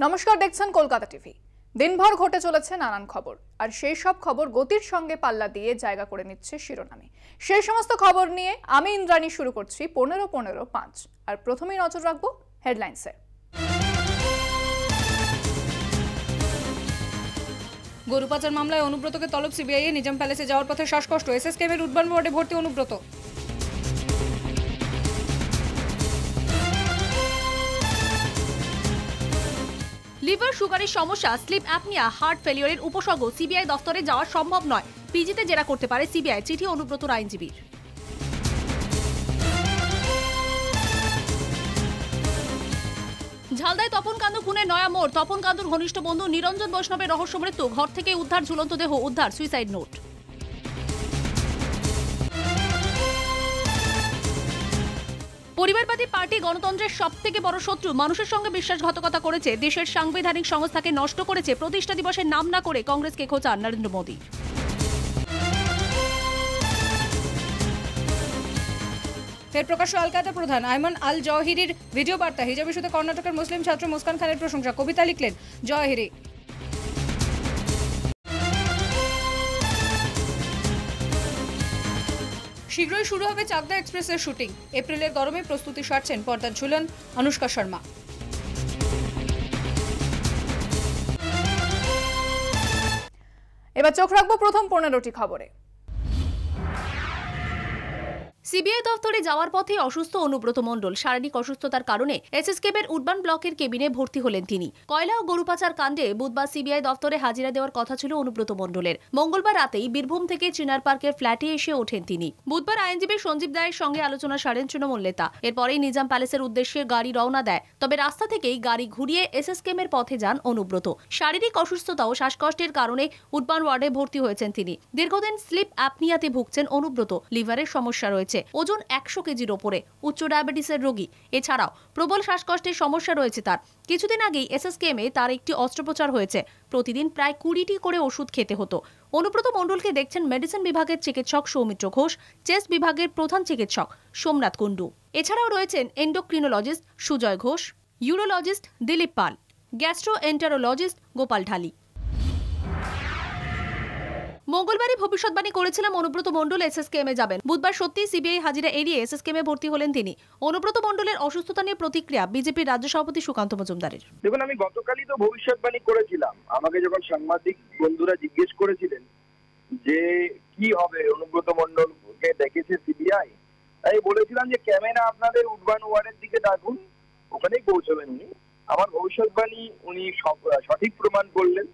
নমস্কার, দেখছেন কলকাতা টিভি। দিনভর ঘটে চলেছে নানান খবর, আর সেই সব খবর গতির সঙ্গে পাল্লা দিয়ে জায়গা করে নিচ্ছে শিরোনামে। সেই সমস্ত খবর নিয়ে আমি ইন্দ্রাণী শুরু করছি 15-15-5। আর প্রথমেই নজর রাখবো হেডলাইন্সে। গরু পাচার মামলায় অনুব্রতকে তলব সিবিআই। নিজাম প্যালেসে যাওয়ার পথে শ্বাসকষ্ট। এসএসকেএমের উডবান ওয়ার্ডে ভর্তি অনুব্রত। লিভার সুগারের সমস্যা, স্লিপ অ্যাপনিয়া, হার্ট ফেলিওরের উপসর্গ। সিবিআই দফতরে যাওয়া সম্ভব নয়, পিজিতে জেরা করতে পারে সিবিআই, চিঠি অনুব্রতর আইনজীবীর। ঝালদায় তপন কান্দু খুনের নয়া মোড়। তপন কান্দুর ঘনিষ্ঠ বন্ধু নিরঞ্জন বৈষ্ণবের রহস্য মৃত্যু। ঘর থেকে উদ্ধার ঝুলন্ত দেহ, উদ্ধার সুইসাইড নোট। পরিবারবাদী পার্টি গণতন্ত্রের সবথেকে বড় শত্রু। মানুষের সঙ্গে বিশ্বাসঘাতকতা করেছে, দেশের সাংবিধানিক সংস্থাকে নষ্ট করেছে। প্রতিষ্ঠা দিবসের নাম না করে কংগ্রেসকে খোঁচা নরেন্দ্র মোদী। ফের প্রকাশ্য আল কায়দা প্রধান আয়মান আল জওহিরির ভিডিও বার্তা। হিজাব ইস্যুতে কর্ণাটকের মুসলিম ছাত্র মুসকান খানের প্রশংসা। কবিতা লিখলেন জওহিরি। শীঘ্রই শুরু হবে চাকদা এক্সপ্রেসের শুটিং। এপ্রিলের গরমে প্রস্তুতি সারছেন পর্দার ঝুলন অনুষ্কা শর্মা। এবার চোখ রাখবো প্রথম 15টি খবরে। সিবিআই দফতরে যাওয়ার পথে অসুস্থ অনুব্রত মণ্ডল। শারীরিক অসুস্থতার কারণে এসএসকেএমের উডবান ব্লকের কেবিনে ভর্তি হলেন তিনি। কয়লা ও গরু পাচার কাণ্ডে বুধবার সিবিআই দফতরে হাজিরা দেওয়ার কথা ছিল অনুব্রত মণ্ডলের। মঙ্গলবার রাতেই বীরভূম থেকে চিনার পার্কের ফ্ল্যাটে এসে ওঠেন তিনি। বুধবার আইনজীবী সঞ্জীব দায়ের সঙ্গে আলোচনা সারেন তৃণমূল নেতা। এরপরেই নিজাম প্যালেসের উদ্দেশ্যে গাড়ি রওনা দেয়। তবে রাস্তা থেকেই গাড়ি ঘুরিয়ে এসএসকেএমের পথে যান অনুব্রত। শারীরিক অসুস্থতা ও শ্বাসকষ্টের কারণে উডবান ওয়ার্ডে ভর্তি হয়েছেন তিনি। দীর্ঘদিন স্লিপ অ্যাপনিয়াতে ভুগছেন অনুব্রত। লিভারের সমস্যা রয়েছে, ওজন 100 কেজির ওপরে, উচ্চ ডায়াবেটিসের রোগী। এছাড়াও প্রবল শ্বাসকষ্টের সমস্যা রয়েছে তার। কিছুদিন আগেই এসএসকেএমে তার একটি অস্ত্রোপচার হয়েছে। প্রতিদিন প্রায় 20টি করে ওষুধ খেতে হতো। অনুব্রত মণ্ডলকে দেখছেন মেডিসিন বিভাগের চিকিৎসক সৌমিত্র ঘোষ, চেস্ট বিভাগের প্রধান চিকিৎসক সোমনাথ কুণ্ডু। এছাড়াও রয়েছেন এন্ডোক্রিনোলজিস্ট সুজয় ঘোষ, ইউরোলজিস্ট দিলীপ পাল, গ্যাস্ট্রোএন্টারোলজিস্ট গোপাল ঢালি। মঙ্গলবারই ভবিষ্যৎবাণী করেছিলাম অনুব্রত মণ্ডল এসএসকেএমে যাবেন। বুধবার সত্যি সিবিআই হাজিরা এড়িয়ে এসএসকেএমে ভর্তি হলেন তিনি। অনুব্রত মণ্ডলের অসুস্থতা নিয়ে প্রতিক্রিয়া বিজেপির রাজ্য সভাপতি সুকান্ত মজুমদারের। দেখুন, আমি গতকালই তো ভবিষ্যৎবাণী করেছিলাম। আমাকে যখন সাংবাদিক বন্ধুরা জিজ্ঞেস করেছিলেন যে কি হবে, অনুব্রত মণ্ডলকে ডেকেছে সিবিআই, তাই বলেছিলাম যে ক্যামেরা আপনাদের উডবান ওয়ার্ডের দিকে ডাকুন, ওখানেই পৌঁছবেন উনি। আমার ভবিষ্যৎবাণী উনি সঠিক প্রমাণ করলেন,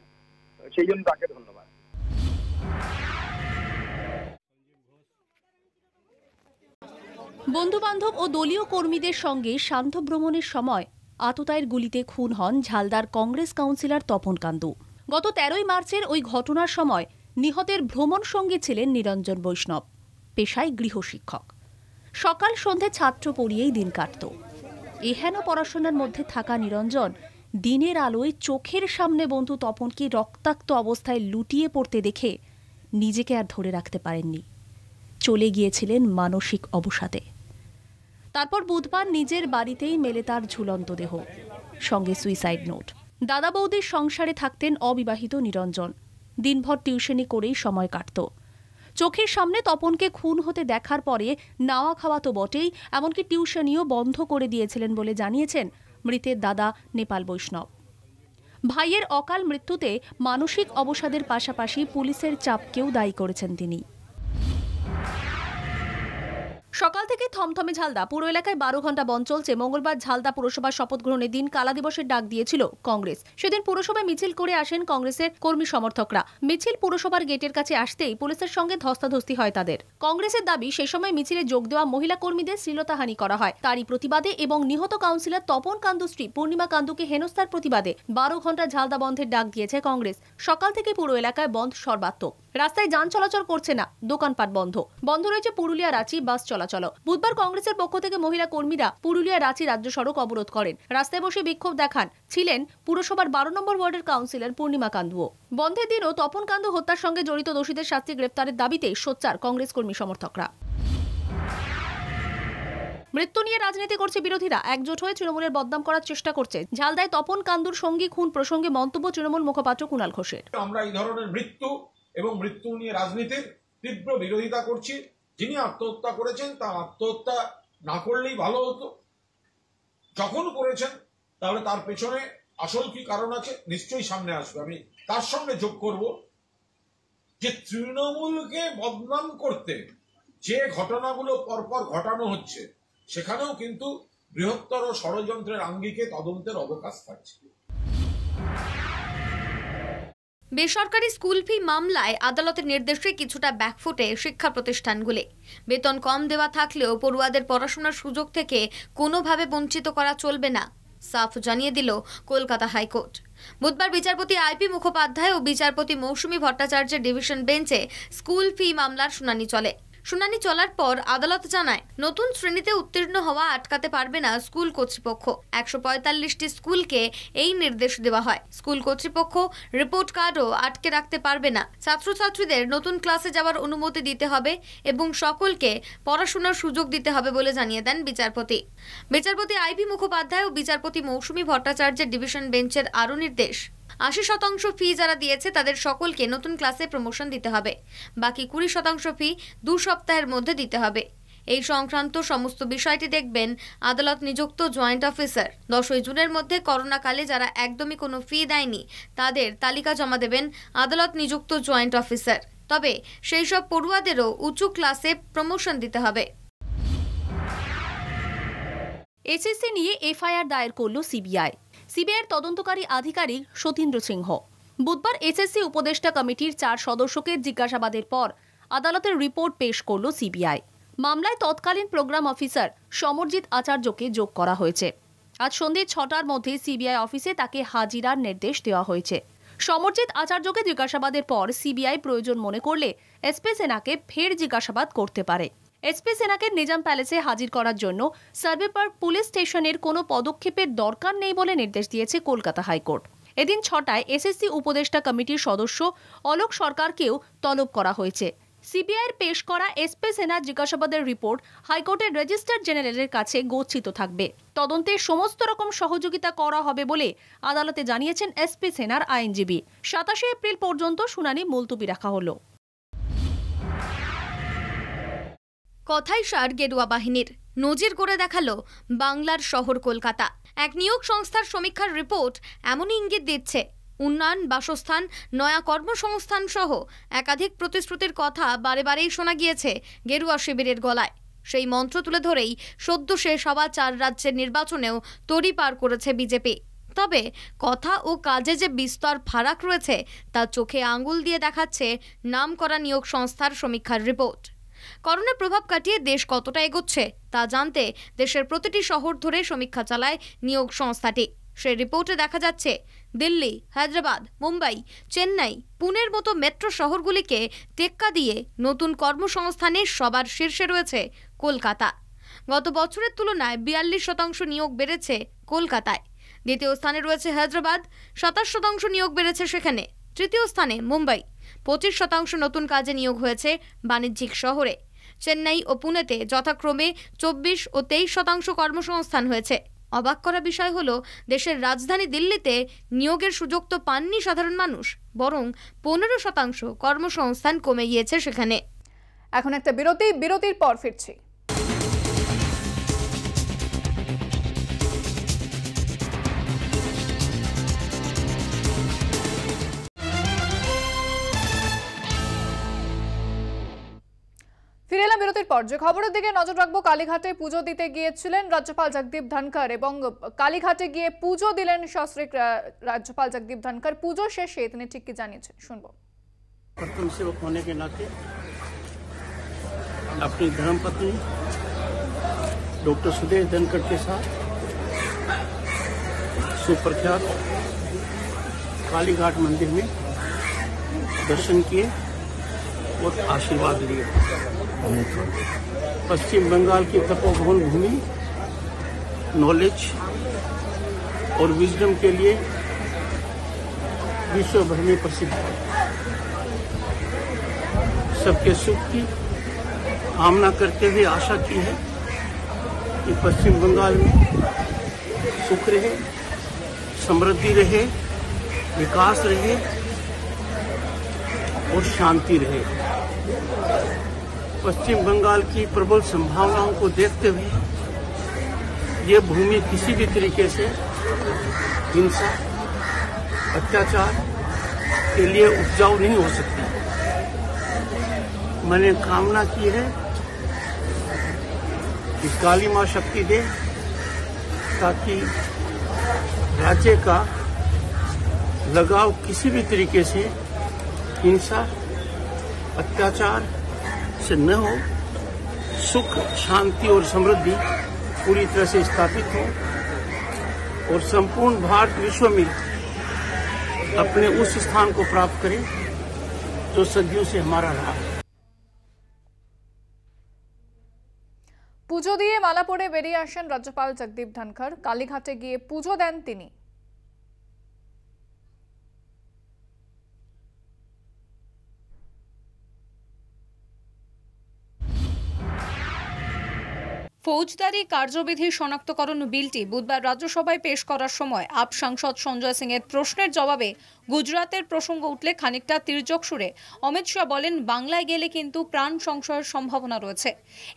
সেই জন্য তাকে ধন্যবাদ। বন্ধু বান্ধব ও দলীয় কর্মীদের সঙ্গে শান্ত ভ্রমণের সময় আততায়ীর গুলিতে খুন হন ঝালদার কংগ্রেস কাউন্সিলর তপন কান্দু। গত 13ই মার্চের ওই ঘটনার সময় নিহতের ভ্রমণ সঙ্গী ছিলেন নিরঞ্জন বৈষ্ণব, পেশায় গৃহশিক্ষক। সকাল সন্ধে ছাত্র পড়িয়েই দিন কাটত। এহেন পড়াশোনার মধ্যে থাকা নিরঞ্জন দিনের আলোয় চোখের সামনে বন্ধু তপনকে রক্তাক্ত অবস্থায় লুটিয়ে পড়তে দেখে নিজেকে আর ধরে রাখতে পারেননি। চলে গিয়েছিলেন মানসিক অবসাদে। তারপর বুধবার নিজের বাড়িতেই মেলে তার ঝুলন্ত দেহ, সঙ্গে সুইসাইড নোট। দাদা বৌদির সংসারে থাকতেন অবিবাহিত নিরঞ্জন। দিনভর টিউশনি করেই সময় কাটত। চোখের সামনে তপনকে খুন হতে দেখার পরে নাওয়া খাওয়া তো বটেই, এমনকি টিউশনিও বন্ধ করে দিয়েছিলেন বলে জানিয়েছেন মৃতের দাদা নেপাল বৈষ্ণব। ভাইয়ের অকাল মৃত্যুতে মানসিক অবসাদের পাশাপাশি পুলিশের চাপকেও দায়ী করেছেন তিনি। সকাল থেকে থমথমে ঝালদা। পুরো এলাকায় 12 ঘন্টা বন্ধ চলছে। মঙ্গলবার ঝালদা পুরসভার শপথ গ্রহণের দিন কালা দিবসের ডাক দিয়েছিল কংগ্রেস। সেদিন পুরসভায় মিছিল করে আসেন কংগ্রেসের কর্মী সমর্থকরা। মিছিল পুরসভার গেটের কাছে আসতেই পুলিশের সঙ্গে ধস্তাধস্তি হয় তাদের। কংগ্রেসের দাবি, সে সময় মিছিলে যোগ দেওয়া মহিলা কর্মীদের শ্লীলতাহানি করা হয়। তারই প্রতিবাদে এবং নিহত কাউন্সিলর তপন কান্দু স্ত্রী পূর্ণিমা কান্দুকে হেনস্থার প্রতিবাদে 12 ঘন্টা ঝালদা বন্ধের ডাক দিয়েছে কংগ্রেস। সকাল থেকে পুরো এলাকায় বন্ধ সর্বাত্মক। রাস্তায় যান চলাচল করছে না, দোকানপাট বন্ধ। বন্ধ রয়েছে পুরুলিয়া রাঁচি বাস চলাচল। বুধবার কংগ্রেসের পক্ষ থেকে মহিলা কর্মীরা পুরুলিয়া রাঁচি রাজ্য সড়ক অবরোধ করেন। রাস্তায় বসে বিক্ষোভ দেখান ছিলেন পুরসভার 12 নম্বর ওয়ার্ডের কাউন্সিলর পূর্ণিমা কান্দুও। বন্ধের দিনও তপন কান্দু হত্যার সঙ্গে জড়িত দোষীদের শাস্তি গ্রেফতারের দাবিতে সোচ্চার কংগ্রেস কর্মী সমর্থকরা। মৃত্যু নিয়ে রাজনীতি করছে বিরোধীরা, একজোট হয়ে তৃণমূলের বদনাম করার চেষ্টা করছে। ঝালদায় তপন কান্দুর সঙ্গী খুন প্রসঙ্গে মন্তব্য তৃণমূল মুখপাত্র কুণাল ঘোষের। আমরা এই ধরনের মৃত্যু এবং মৃত্যু নিয়ে রাজনীতির তীব্র বিরোধিতা করছি। যিনি আত্মহত্যা করেছেন তার আত্মহত্যা না করলেই ভালো হতো। যখন করেছেন তাহলে তার পেছনে আসল কি কারণ আছে নিশ্চয়ই সামনে আসবে। আমি তার সঙ্গে যোগ করব যে তৃণমূলকে বদনাম করতে যে ঘটনাগুলো পরপর ঘটানো হচ্ছে সেখানেও কিন্তু বৃহত্তর ষড়যন্ত্রের আঙ্গিকে তদন্তের অবকাশ থাকছে। বেসরকারি স্কুল ফি মামলায় আদালতের নির্দেশে কিছুটা ব্যাকফুটে শিক্ষা প্রতিষ্ঠানগুলি। বেতন কম দেওয়া থাকলেও পড়ুয়াদের পড়াশোনার সুযোগ থেকে কোনোভাবে বঞ্চিত করা চলবে না, সাফ জানিয়ে দিল কলকাতা হাইকোর্ট। বুধবার বিচারপতি আইপি মুখোপাধ্যায় ও বিচারপতি মৌসুমী ভট্টাচার্যের ডিভিশন বেঞ্চে স্কুল ফি মামলার শুনানি চলে। শুনানি চলার পর আদালত জানায়, নতুন শ্রেণীতে উত্তীর্ণ হওয়া আটকাতে পারবে না স্কুল কর্তৃপক্ষ। 145টি স্কুলকে এই নির্দেশ দেওয়া হয়। স্কুল কর্তৃপক্ষ রিপোর্ট কার্ডও আটকে রাখতে পারবে না। ছাত্রছাত্রীদের নতুন ক্লাসে যাওয়ার অনুমতি দিতে হবে এবং সকলকে পড়াশোনার সুযোগ দিতে হবে বলে জানিয়ে দেন বিচারপতি। বিচারপতি আইপি মুখোপাধ্যায় ও বিচারপতি মৌসুমী ভট্টাচার্যের ডিভিশন বেঞ্চের আরও নির্দেশ, 80% ফি যারা দিয়েছে তাদের সকলকে নতুন ক্লাসে প্রমোশন দিতে হবে। বাকি 20% ফি 2 সপ্তাহের মধ্যে দিতে হবে। এই সংক্রান্ত সমস্ত বিষয়টি দেখবেন আদালত নিযুক্ত জয়েন্ট অফিসার। 10 জুনের মধ্যে করোনাকালে যারা একদমই কোনো ফি দেয়নি তাদের তালিকা জমা দেবেন আদালত নিযুক্ত জয়েন্ট অফিসার। তবে সেই সব পড়ুয়াদেরও উঁচু ক্লাসে প্রমোশন দিতে হবে। এসএসসি নিয়ে এফআইআর দায়ের করল সিবিআই। সিবিআইয়ের তদন্তকারী আধিকারিক সতীন্দ্র সিংহ বুধবার এসএসসি উপদেষ্টা কমিটির 4 সদস্যকে জিজ্ঞাসাবাদের পর আদালতের রিপোর্ট পেশ করল সিবিআই। মামলায় তৎকালীন প্রোগ্রাম অফিসার সমরজিৎ আচার্যকে যোগ করা হয়েছে। আজ সন্ধ্যে 6টার মধ্যে সিবিআই অফিসে তাকে হাজিরার নির্দেশ দেওয়া হয়েছে। সমরজিৎ আচার্যকে জিজ্ঞাসাবাদের পর সিবিআই প্রয়োজন মনে করলে এসপি সেনাকে ফের জিজ্ঞাসাবাদ করতে পারে। এসপি সেনাকে নিজাম প্যালেসে হাজির করার জন্য সার্ভে পার্ক পুলিশ স্টেশনের কোনো পদক্ষেপের দরকার নেই বলে নির্দেশ দিয়েছে কলকাতা হাইকোর্ট। এদিন 6টায় এসএসসি উপদেষ্টা কমিটির সদস্য অলোক সরকারকেও তলব করা হয়েছে। সিবিআইয়ের পেশ করা এসপি সেনার জিজ্ঞাসাবাদের রিপোর্ট হাইকোর্টের রেজিস্ট্রার জেনারেলের কাছে গচ্ছিত থাকবে। তদন্তে সমস্ত রকম সহযোগিতা করা হবে বলে আদালতে জানিয়েছেন এসপি সেনার আইনজীবী। 27 এপ্রিল পর্যন্ত শুনানি মুলতবি রাখা হলো। কথাই সার গেরুয়া বাহিনীর নজির করে দেখালো বাংলার শহর কলকাতা। এক নিয়োগ সংস্থার সমীক্ষার রিপোর্ট এমনই ইঙ্গিত দিচ্ছে, উন্নয়ন, বাসস্থান, নয়া কর্মসংস্থান সহ একাধিক প্রতিশ্রুতির কথা বারে বারেই শোনা গিয়েছে গেরুয়া শিবিরের গলায়। সেই মন্ত্র তুলে ধরেই সদ্য শেষ হওয়া 4 রাজ্যের নির্বাচনেও তোড়িপাড় করেছে বিজেপি। তবে কথা ও কাজে যে বিস্তর ফারাক রয়েছে তা চোখে আঙুল দিয়ে দেখাচ্ছে নামকরা নিয়োগ সংস্থার সমীক্ষার রিপোর্ট। করোনার প্রভাব কাটিয়ে দেশ কতটা এগোচ্ছে তা জানতে দেশের প্রতিটি শহর ধরে সমীক্ষা চালায় নিয়োগ সংস্থাটি। সেই রিপোর্টে দেখা যাচ্ছে দিল্লি, হায়দ্রাবাদ, মুম্বাই, চেন্নাই, পুনের মতো মেট্রো শহরগুলিকে টেক্কা দিয়ে নতুন কর্মসংস্থানে সবার শীর্ষে রয়েছে কলকাতা। গত বছরের তুলনায় 42% নিয়োগ বেড়েছে কলকাতায়। দ্বিতীয় স্থানে রয়েছে হায়দ্রাবাদ, 27% নিয়োগ বেড়েছে সেখানে। তৃতীয় স্থানে মুম্বাই, 25% নতুন কাজে নিয়োগ হয়েছে বাণিজ্যিক শহরে। চেন্নাই ও পুনেতে যথাক্রমে 24 ও 23% কর্মসংস্থান হয়েছে। অবাক করা বিষয় হলো, দেশের রাজধানী দিল্লিতে নিয়োগের সুযোগ তো পাননি সাধারণ মানুষ, বরং 15% কর্মসংস্থান কমে গিয়েছে সেখানে। এখন একটা বিরতির পর ফিরছি। ফিরে এলাম বিরতির পর। যে খবরের দিকে নজর রাখবো, কালীঘাটে পুজো দিতে গিয়েছিলেন রাজ্যপাল জগদীপ ধনখড় এবং কালীঘাটে গিয়ে পুজো দিলেন সস্ত্রীক রাজ্যপাল জগদীপ ধনখড়। পুজো শেষে তিনি ঠিক কি জানিয়েছেন শুনবো। प्रथम सेवक होने के नाते अपनी धर्मपत्नी डॉक्टर सुदेश धनखड़ के साथ सुप्रख्यात कालीघाट मंदिर में दर्शन किए और आशीर्वाद लिए। पश्चिम बंगाल की तपोवन भूमि नॉलेज और विजडम के लिए विश्व भर में प्रसिद्ध है। सबके सुख की कामना करते हुए आशा की है कि पश्चिम बंगाल में सुख रहे, समृद्धि रहे, विकास रहे और शांति रहे। पश्चिम बंगाल की प्रबल संभावनाओं को देखते हुए ये भूमि किसी भी तरीके से हिंसा, अत्याचार के लिए उपजाऊ नहीं हो सकती। मैंने कामना की है कि काली मां शक्ति दे ताकि राज्य का लगाव किसी भी तरीके से हिंसा, अत्याचार से न हो, सुख, शांति और समृद्धि पूरी तरह से स्थापित हो और संपूर्ण भारत विश्व में अपने उस स्थान को प्राप्त करे जो सदियों से हमारा रहा है। পুজো দিয়ে মালা পরে বেরিয়ে আসেন রাজ্যপাল জগদীপ ধনখড়। কালীঘাটে গিয়ে পুজো দেন তিনি। ফৌজদারি কার্যবিধি শনাক্তকরণ বিলটি বুধবার রাজ্যসভায় পেশ করার সময় আপ সাংসদ সঞ্জয় সিং এর প্রশ্নের জবাবে গুজরাতের প্রসঙ্গ উঠলে খানিকটা তির্যক সুরে অমিত শাহ বলেন, বাংলায় গেলে কিন্তু প্রাণ সংশয়ের সম্ভাবনা রয়েছে।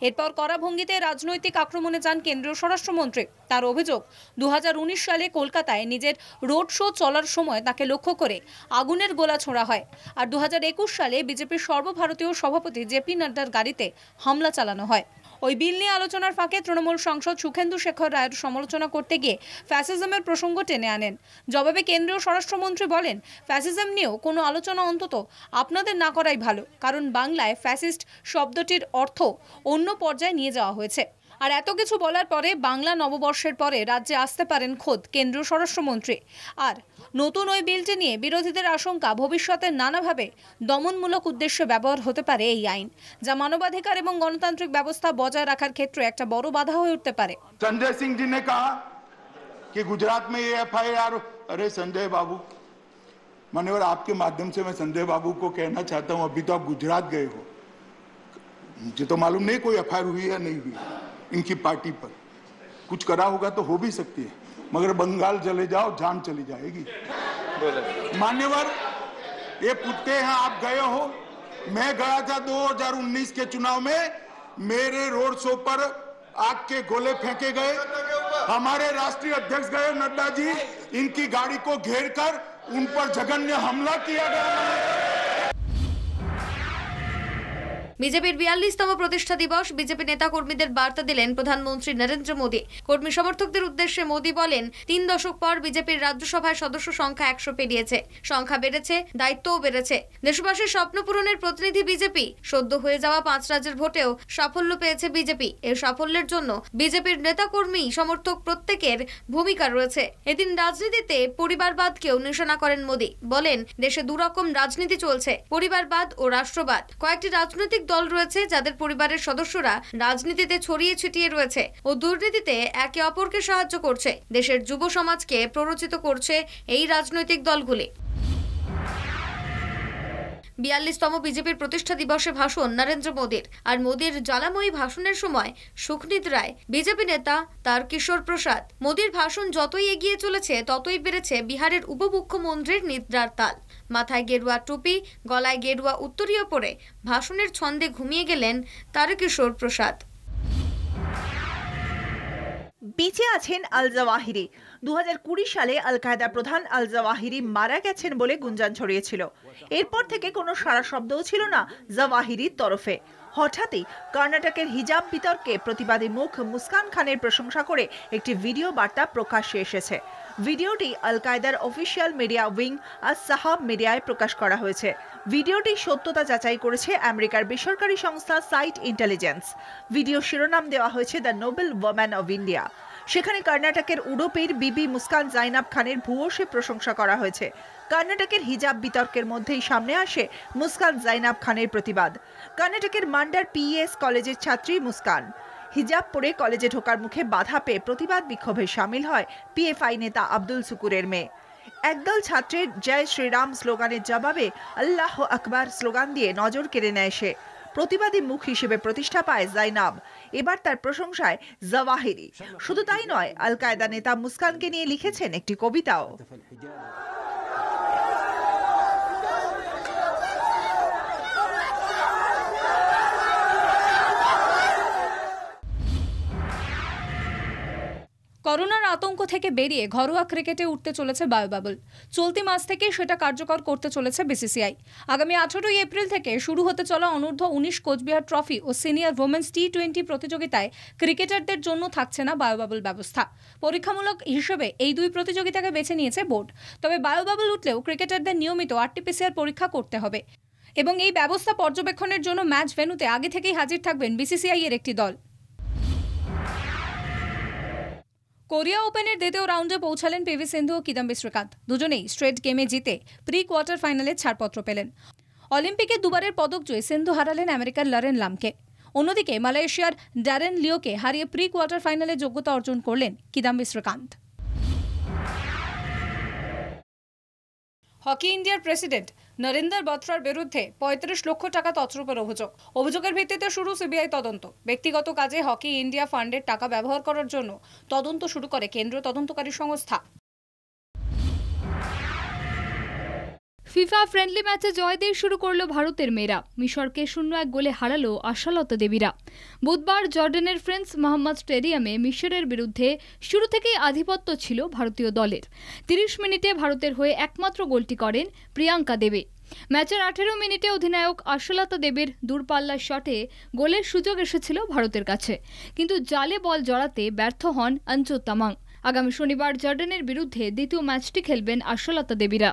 এরপর কড়া ভঙ্গিতে রাজনৈতিক আক্রমণে যান কেন্দ্রীয় স্বরাষ্ট্রমন্ত্রী। তার অভিযোগ, 2019 সালে কলকাতায় নিজের রোড শো চলার সময় তাকে লক্ষ্য করে আগুনের গোলা ছোড়া হয়, আর 2021 সালে বিজেপির সর্বভারতীয় সভাপতি জেপি নাড্ডার গাড়িতে হামলা চালানো হয়। ওই বিল নিয়ে আলোচনার ফাঁকে তৃণমূল সাংসদ সুখেন্দু শেখর রায়ের সমালোচনা করতে গিয়ে ফ্যাসিজমের প্রসঙ্গ টেনে আনেন। জবাবে কেন্দ্রীয় স্বরাষ্ট্রমন্ত্রী বলেন, ফ্যাসিজম নিয়েও কোনো আলোচনা অন্তত আপনাদের না করাই ভালো, কারণ বাংলায় ফ্যাসিস্ট শব্দটির অর্থ অন্য পর্যায়ে নিয়ে যাওয়া হয়েছে। আর এত কিছু বলার পরে বাংলা নববর্ষের পরে রাজ্যে আসতে পারেন খোদ কেন্দ্রীয় স্বরাষ্ট্রমন্ত্রী। আর নতুন ওই বিলটি নিয়ে বিরোধীদের আশঙ্কা ভবিষ্যতে নানাভাবে দমনমূলক উদ্দেশ্যে ব্যবহার হতে পারে এই আইন, যা মানবাধিকার এবং গণতান্ত্রিক ব্যবস্থা বজায় রাখার ক্ষেত্রে একটা বড় বাধা হয়ে উঠতে পারে। संजय सिंह जी ने कहा कि गुजरात में ये एफआईआर, अरे संजय बाबू, मान्यवर आपके माध्यम से मैं संजय बाबू को कहना चाहता हूं, अभी तो आप गुजरात गए हो, मुझे तो मालूम नहीं कोई एफआईआर हुई या नहीं हुई इनकी पार्टी पर, कुछ करा होगा तो हो भी सकती है, मगर बंगाल चले जाओ जान चली जाएगी। मान्यवर ये पूछते हैं आप गए हो, मैं गया था 2019 के चुनाव में, मेरे रोड शो पर आग के गोले फेंके गए, हमारे राष्ट्रीय अध्यक्ष गए नड्डा जी, इनकी गाड़ी को घेर कर उन पर जघन्य हमला किया गया। বিজেপির 42তম প্রতিষ্ঠা দিবস, বিজেপি নেতা কর্মীদের বার্তা দিলেন প্রধানমন্ত্রী নরেন্দ্র মোদী। কর্মী সমর্থকদের উদ্দেশ্যে মোদী বলেন, 3 দশক পর বিজেপির রাজ্যসভায় সদস্য সংখ্যা 100 পেরিয়েছে। সংখ্যা বেড়েছে, দায়িত্বও বেড়েছে। দেশবাসীর স্বপ্ন পূরণের প্রতিনিধি বিজেপি। সদ্য হয়ে যাওয়া 5 রাজ্যের ভোটেও সাফল্য পেয়েছে বিজেপি। এর সাফল্যের জন্য বিজেপির নেতা কর্মী সমর্থক প্রত্যেকের ভূমিকা রয়েছে। এদিন রাজনীতিতে পরিবারবাদকেও নিশানা করেন মোদী। বলেন, দেশে দুরকম রাজনীতি চলছে, পরিবারবাদ ও রাষ্ট্রবাদ। কয়েকটি রাজনৈতিক দল রয়েছে যাদের পরিবারের সদস্যরা রাজনীতিতে ছড়িয়ে ছিটিয়ে রয়েছে ও দুর্নীতিতে একে অপরকে সাহায্য করছে। দেশের যুব সমাজকে প্ররোচিত করছে এই রাজনৈতিক দলগুলি। 42তম বিজেপির প্রতিষ্ঠা দিবসে ভাষণ নরেন্দ্র মোদীর। আর মোদীর জ্বালাময়ী ভাষণের সময় সুখনীত রায়, বিজেপি নেতা তারকিশোর প্রসাদ। মোদীর ভাষণ যতই এগিয়ে চলেছে ততই বেড়েছে বিহারের উপমুখ্যমন্ত্রীর নিদ্রার তাল। মাথায় গেরুয়া টুপি, গলায় গেরুয়া উত্তরীয় পরে ভাষণের ছন্দে ঘুমিয়ে গেলেন তারকিশোর প্রসাদ। বেঁচে আছেন আল জাওয়াহিরি। 2020 সালে আল কায়দা প্রধান আল জাওয়াহিরি মারা গেছেন বলে গুঞ্জন ছড়িয়েছিল। এরপর থেকে কোনো সাড়া শব্দও ছিল না জাওয়াহিরির তরফে। হঠাৎই কর্ণাটকের হিজাব বিতর্কে প্রতিবাদী মুখ মুস্কান খানের প্রশংসা করে একটি ভিডিও বার্তা প্রকাশ্যে এসেছে। ভিডিওটি আল কায়দার অফিসিয়াল মিডিয়া উইং আস সাহাব মিডিয়ায় প্রকাশ করা হয়েছে। ভিডিওটি সত্যতা যাচাই করেছে আমেরিকার বেসরকারি সংস্থা সাইট ইন্টেলিজেন্স। ভিডিও শিরোনাম দেওয়া হয়েছে the Nobel woman of India. সেখানে কর্ণাটকের উডুপির বিবি মুস্কান জাইনাব খানের ভূয়সী প্রশংসা করা হয়েছে। কর্ণাটকের হিজাব বিতর্কের মধ্যেই সামনে আসে মুস্কান জাইনাব খানের প্রতিবাদ। কর্ণাটকের মান্ডার পিএস কলেজের ছাত্রী মুস্কান হিজাব পরে কলেজে ঢোকার মুখে বাধা পেয়ে প্রতিবাদ বিক্ষোভে সামিল হয় পিএফআই নেতা আব্দুল শুকুরের মেয়ে। একদল ছাত্রের জয় শ্রীরাম স্লোগানের জবাবে আল্লাহ আকবার স্লোগান দিয়ে নজর কেড়ে নেয় সে। প্রতিবাদী মুখ হিসেবে প্রতিষ্ঠা পায় জাইনাব। এবার তার প্রশংসায় জাওয়াহিরি। শুধু তাই নয়, আল কায়দা নেতা মুস্কানকে নিয়ে লিখেছেন একটি কবিতাও। করোনার আতঙ্ক থেকে বেরিয়ে ঘরোয়া ক্রিকেটে উঠতে চলেছে বায়োবাবল। চলতি মাস থেকে সেটা কার্যকর করতে চলেছে বিসিসিআই। আগামী 18 এপ্রিল থেকে শুরু হতে চলা অনূর্ধ্ব 19 কোচবিহার ট্রফি ও সিনিয়র ওমেন্স টি20 প্রতিযোগিতায় ক্রিকেটারদের জন্য থাকছে না বায়োবাবল ব্যবস্থা। পরীক্ষামূলক হিসেবে এই দুই প্রতিযোগিতাকে বেছে নিয়েছে বোর্ড। তবে বায়োবাবল উঠলেও ক্রিকেটারদের নিয়মিত RT-PCR পরীক্ষা করতে হবে এবং এই ব্যবস্থা পর্যবেক্ষণের জন্য ম্যাচ ভেন্যুতে আগে থেকেই হাজির থাকবেন বিসিসিআই এর একটি দল। কোরিয়া ওপেনের দ্বিতীয় রাউন্ডে পৌঁছালেন পিভি সিন্ধু ও কিদাম্বি শ্রীকান্ত। দুজনেই স্ট্রেট গেমে জিতে প্রি কোয়ার্টার ফাইনালে ছাড়পত্র পেলেন। অলিম্পিকে দুবারের পদকজয়ী সিন্ধু হারালেন আমেরিকার লরেন লামকে। অন্যদিকে মালয়েশিয়ার ড্যারেন লিওকে হারিয়ে প্রি কোয়ার্টার ফাইনালে যোগ্যতা অর্জন করলেন কিদাম্বি শ্রীকান্ত। হকি ইন্ডিয়ার প্রেসিডেন্ট নরেন্দ্র বত্রার বিরুদ্ধে 35 লক্ষ টাকা তছরূপের অভিযোগের ভিত্তিতে শুরু সিবিআই তদন্ত। ব্যক্তিগত কাজে হকি ইন্ডিয়া ফান্ডের টাকা ব্যবহার করার জন্য তদন্ত শুরু করে কেন্দ্রীয় তদন্তকারী সংস্থা। ফিফা ফ্রেন্ডলি ম্যাচে জয় দিয়ে শুরু করলো ভারতের মেয়েরা। মিশরকে 0-1 গোলে হারালো আশালতা দেবীরা। বুধবার জর্ডানের ফ্রেন্ডস মোহাম্মদ স্টেডিয়ামে মিশরের বিরুদ্ধে শুরু থেকেই আধিপত্য ছিল ভারতীয় দলের। 30 মিনিটে ভারতের হয়ে একমাত্র গোলটি করেন প্রিয়াঙ্কা দেবী। ম্যাচের 18 মিনিটে অধিনায়ক আশালতা দেবীর দূরপাল্লার শটে গোলের সুযোগ এসেছিল ভারতের কাছে, কিন্তু জালে বল জড়াতে ব্যর্থ হন অঞ্জু তামাং। আগামী শনিবার জর্ডানের বিরুদ্ধে দ্বিতীয় ম্যাচটি খেলবেন আশালতা দেবীরা।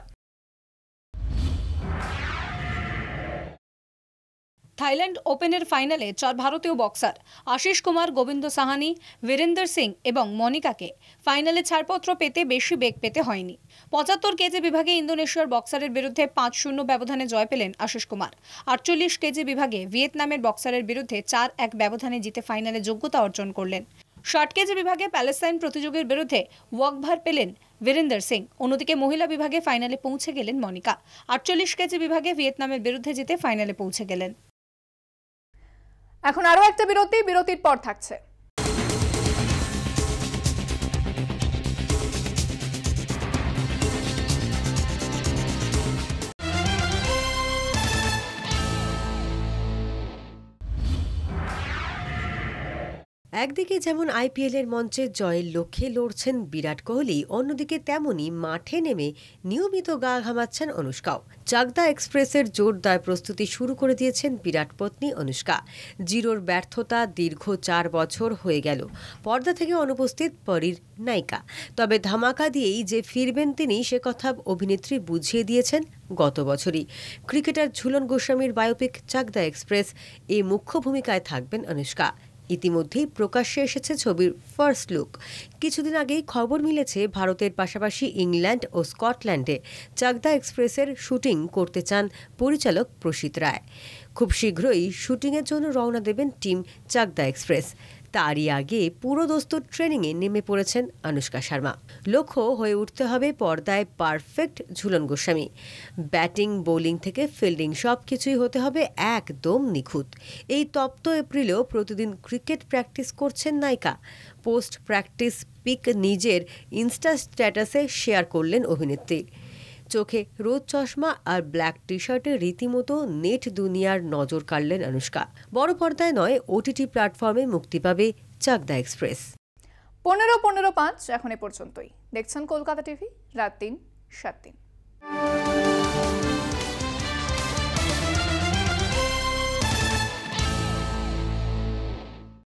থাইল্যান্ড ওপেনের ফাইনালে 4 ভারতীয় বক্সার আশিস কুমার, গোবিন্দ সাহানি, বীরেন্দর সিং এবং মনিকাকে ফাইনালে ছাড়পত্র পেতে বেশি বেগ পেতে হয়নি। 75 কেজি বিভাগে ইন্দোনেশিয়ার বক্সারের বিরুদ্ধে 5-0 ব্যবধানে জয় পেলেন আশিস কুমার। 48 কেজি বিভাগে ভিয়েতনামের বক্সারের বিরুদ্ধে 4-1 ব্যবধানে জিতে ফাইনালে যোগ্যতা অর্জন করলেন। 60 কেজি বিভাগে প্যালেস্তাইন প্রতিযোগীর বিরুদ্ধে ওয়াকভার পেলেন বীরেন্দর সিং। অন্যদিকে মহিলা বিভাগে ফাইনালে পৌঁছে গেলেন মনিকা। 48 কেজি বিভাগে ভিয়েতনামের বিরুদ্ধে জিতে ফাইনালে পৌঁছে গেলেন। এখন আরো একটা বিরতির পর থাকছে। একদিকে যেমন আইপিএলের মঞ্চে জয়ের লক্ষ্যে লড়ছেন বিরাট কোহলি, অন্যদিকে তেমনই মাঠে নেমে নিয়মিত গা ঘামাচ্ছেন অনুষ্কাও। চাকদা এক্সপ্রেসের জোরদার প্রস্তুতি শুরু করে দিয়েছেন বিরাট পত্নী অনুষ্কা। জিরোর ব্যর্থতা দীর্ঘ 4 বছর হয়ে গেল। পর্দা থেকে অনুপস্থিত পরীর নায়িকা, তবে ধামাকা দিয়েই যে ফিরবেন তিনি সে কথা অভিনেত্রী বুঝিয়ে দিয়েছেন গত বছরই। ক্রিকেটার ঝুলন গোস্বামীর বায়োপিক চাকদা এক্সপ্রেস এ মুখ্য ভূমিকায় থাকবেন অনুষ্কা। ইতিমধ্যেই প্রকাশ্যে এসেছে ছবির ফার্স্ট লুক। কিছুদিন আগেই খবর মিলেছে ভারতের পাশাপাশি ইংল্যান্ড ও স্কটল্যান্ডে চাকদা এক্সপ্রেসের শুটিং করতে চান পরিচালক প্রসিত রায়। খুব শীঘ্রই শুটিংয়ের জন্য রওনা দেবেন টিম চাকদা এক্সপ্রেস। তারই আগে পুরো দস্তুর ট্রেনিংয়ে নেমে পড়েছেন অনুষ্কা শর্মা। লক্ষ্য হয়ে উঠতে হবে পর্দায় perfect Jhulan Goswami. Batting, bowling থেকে ফিল্ডিং সবকিছুই হতে হবে একদম নিখুঁত। এই তপ্ত এপ্রিলেও প্রতিদিন ক্রিকেট প্র্যাকটিস করছেন নায়িকা। পোস্ট প্র্যাকটিস পিক নিজের ইনস্টা স্ট্যাটাসে শেয়ার করলেন অভিনেত্রী। চোখে রোদ চশমা আর ব্ল্যাক টি শার্টে রীতিমতো নেট দুনিয়ার নজর কাড়লেন অনুষ্কা। বড় পর্দায় নয়, ওটিটি প্ল্যাটফর্মে মুক্তি পাবে চাকদা এক্সপ্রেস। 15:15:05 এখন এ পর্যন্তই। দেখছেন কলকাতা টিভি, রাত 3, 7 দিন।